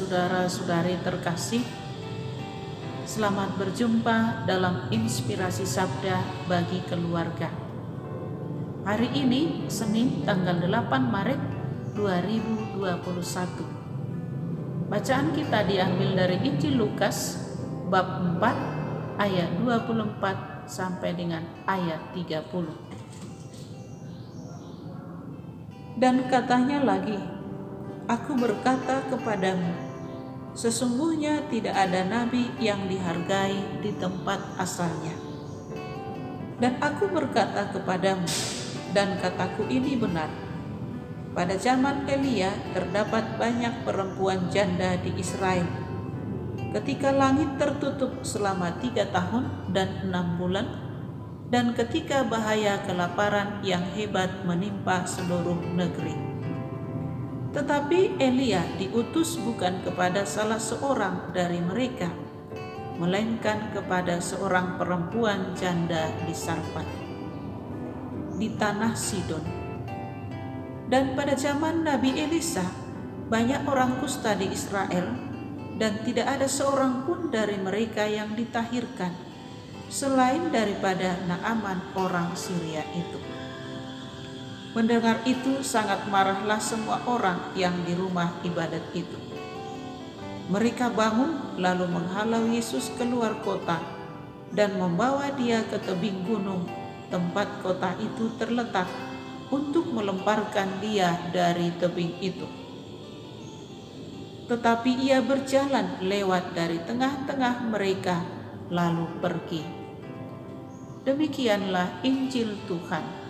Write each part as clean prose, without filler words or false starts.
saudara-saudari terkasih, selamat berjumpa dalam Inspirasi Sabda bagi Keluarga. Hari ini Senin tanggal 8 Maret 2021. Bacaan kita diambil dari Injil Lukas bab 4 ayat 24 sampai dengan ayat 30. Dan katanya lagi, Aku berkata kepadamu, sesungguhnya tidak ada nabi yang dihargai di tempat asalnya. Dan aku berkata kepadamu, dan kataku ini benar, pada zaman Elia terdapat banyak perempuan janda di Israel. Ketika langit tertutup selama 3 tahun dan 6 bulan, dan ketika bahaya kelaparan yang hebat menimpa seluruh negeri. Tetapi Elia diutus bukan kepada salah seorang dari mereka, melainkan kepada seorang perempuan janda di Sarfat, di tanah Sidon. Dan pada zaman Nabi Elisa, banyak orang kusta di Israel, dan tidak ada seorang pun dari mereka yang ditahirkan, selain daripada Naaman orang Syria itu. Mendengar itu sangat marahlah semua orang yang di rumah ibadat itu. Mereka bangun lalu menghalau Yesus keluar kota dan membawa dia ke tebing gunung tempat kota itu terletak untuk melemparkan dia dari tebing itu. Tetapi ia berjalan lewat dari tengah-tengah mereka lalu pergi. Demikianlah Injil Tuhan.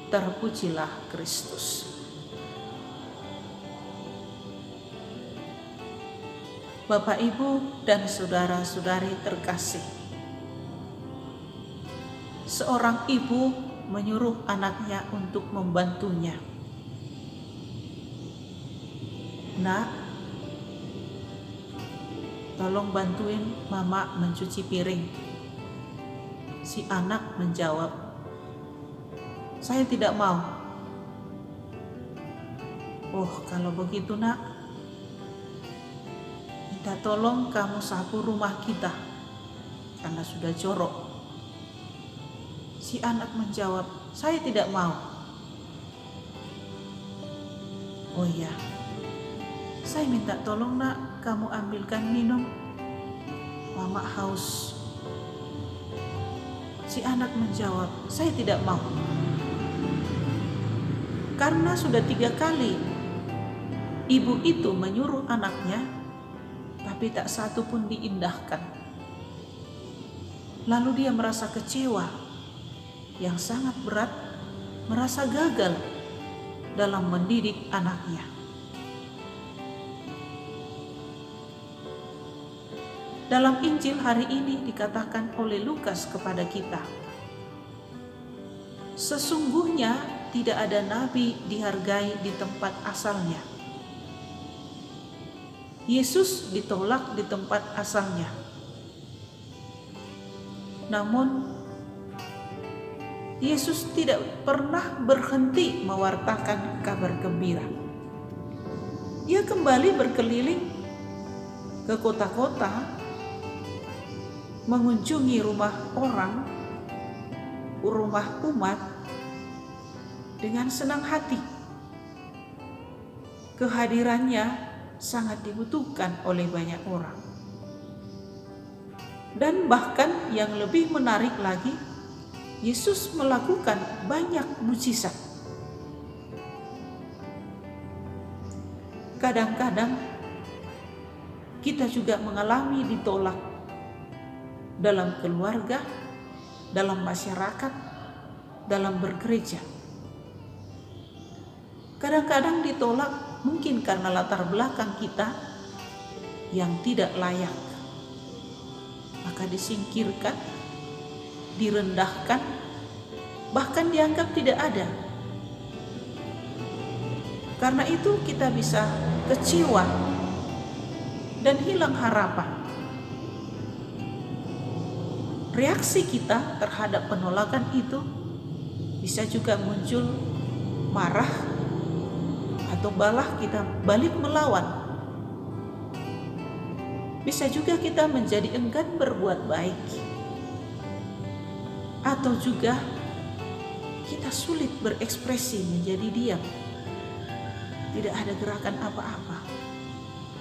Terpujilah Kristus. Bapak, Ibu, dan saudara-saudari terkasih, seorang ibu menyuruh anaknya untuk membantunya. Nak, tolong bantuin mama mencuci piring. Si anak menjawab, saya tidak mau. Oh, kalau begitu nak, minta tolong kamu sapu rumah kita, karena sudah jorok. Si anak menjawab, saya tidak mau. Oh iya, saya minta tolong nak, kamu ambilkan minum, mama haus. Si anak menjawab, saya tidak mau. Karena sudah 3 kali ibu itu menyuruh anaknya, tapi tak satu pun diindahkan. Lalu dia merasa kecewa yang sangat berat, merasa gagal dalam mendidik anaknya. Dalam Injil hari ini dikatakan oleh Lukas kepada kita, sesungguhnya tidak ada nabi dihargai di tempat asalnya. Yesus ditolak di tempat asalnya. Namun, Yesus tidak pernah berhenti mewartakan kabar gembira. Dia kembali berkeliling ke kota-kota, mengunjungi rumah orang, rumah umat, dengan senang hati. Kehadirannya sangat dibutuhkan oleh banyak orang. Dan bahkan yang lebih menarik lagi, Yesus melakukan banyak mukjizat. Kadang-kadang kita juga mengalami ditolak dalam keluarga, dalam masyarakat, dalam bergereja. Kadang-kadang ditolak mungkin karena latar belakang kita yang tidak layak. Maka disingkirkan, direndahkan, bahkan dianggap tidak ada. Karena itu kita bisa kecewa dan hilang harapan. Reaksi kita terhadap penolakan itu bisa juga muncul marah, atau balah kita balik melawan. Bisa juga kita menjadi enggan berbuat baik, atau juga kita sulit berekspresi, menjadi diam, tidak ada gerakan apa-apa,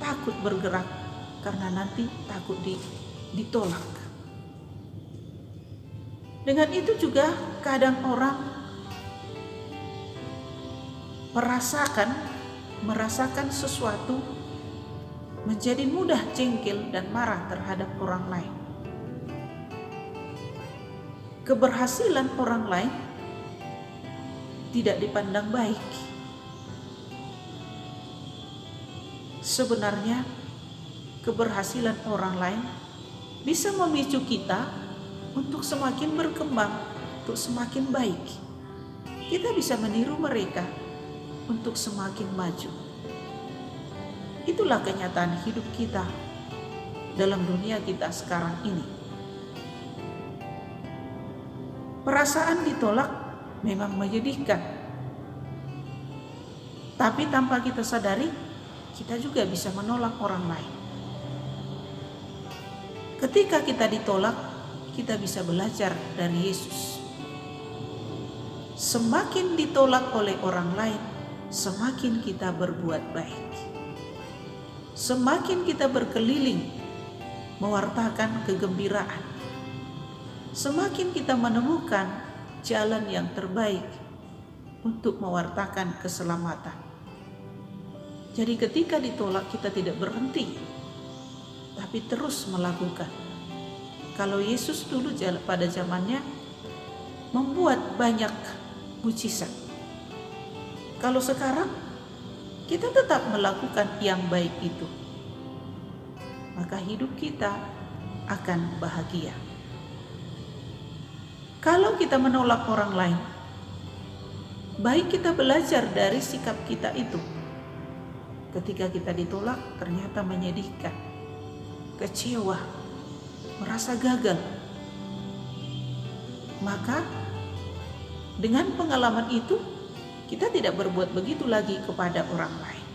takut bergerak karena nanti takut ditolak. Dengan itu juga kadang orang merasakan sesuatu, menjadi mudah jengkel dan marah terhadap orang lain. Keberhasilan orang lain tidak dipandang baik. Sebenarnya keberhasilan orang lain bisa memicu kita untuk semakin berkembang, untuk semakin baik. Kita bisa meniru mereka untuk semakin maju. Itulah kenyataan hidup kita dalam dunia kita sekarang ini. Perasaan ditolak memang menyedihkan, tapi tanpa kita sadari, kita juga bisa menolak orang lain. Ketika kita ditolak, kita bisa belajar dari Yesus. Semakin ditolak oleh orang lain, semakin kita berbuat baik. Semakin kita berkeliling mewartakan kegembiraan, semakin kita menemukan jalan yang terbaik untuk mewartakan keselamatan. Jadi ketika ditolak, kita tidak berhenti, tapi terus melakukan. Kalau Yesus dulu pada zamannya membuat banyak mujizat. Kalau sekarang kita tetap melakukan yang baik itu, maka hidup kita akan bahagia. Kalau kita menolak orang lain, baik kita belajar dari sikap kita itu. Ketika kita ditolak, ternyata menyedihkan, kecewa, merasa gagal. Maka dengan pengalaman itu, kita tidak berbuat begitu lagi kepada orang lain.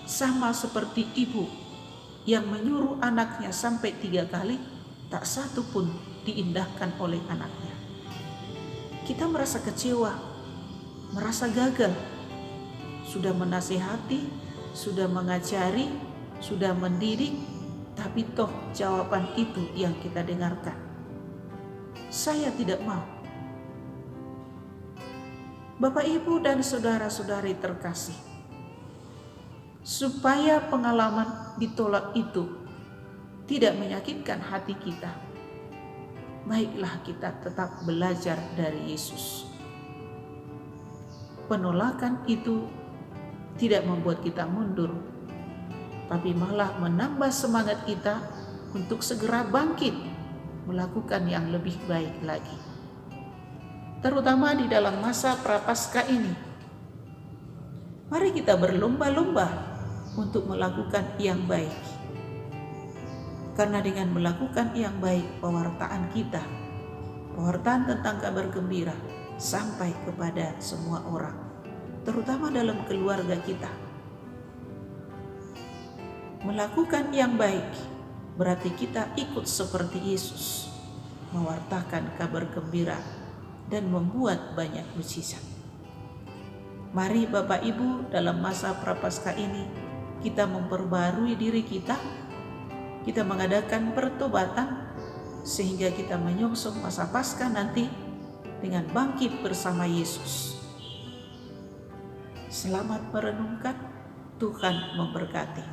Sama seperti ibu yang menyuruh anaknya sampai 3 kali, tak satu pun diindahkan oleh anaknya. Kita merasa kecewa, merasa gagal. Sudah menasihati, sudah mengajari, sudah mendidik, tapi toh jawaban itu yang kita dengarkan. Saya tidak mau. Bapak, Ibu, dan saudara-saudari terkasih, supaya pengalaman ditolak itu tidak menyakitkan hati kita, baiklah kita tetap belajar dari Yesus. Penolakan itu tidak membuat kita mundur, tapi malah menambah semangat kita untuk segera bangkit melakukan yang lebih baik lagi. Terutama di dalam masa Prapaskah ini, mari kita berlomba-lomba untuk melakukan yang baik. Karena dengan melakukan yang baik, pewartaan kita, pewartaan tentang kabar gembira sampai kepada semua orang, terutama dalam keluarga kita. Melakukan yang baik berarti kita ikut seperti Yesus, mewartakan kabar gembira dan membuat banyak mujizat. Mari Bapak Ibu, dalam masa Prapaskah ini kita memperbarui diri kita mengadakan pertobatan sehingga kita menyongsong masa Paskah nanti dengan bangkit bersama Yesus. Selamat merenungkan, Tuhan memberkati.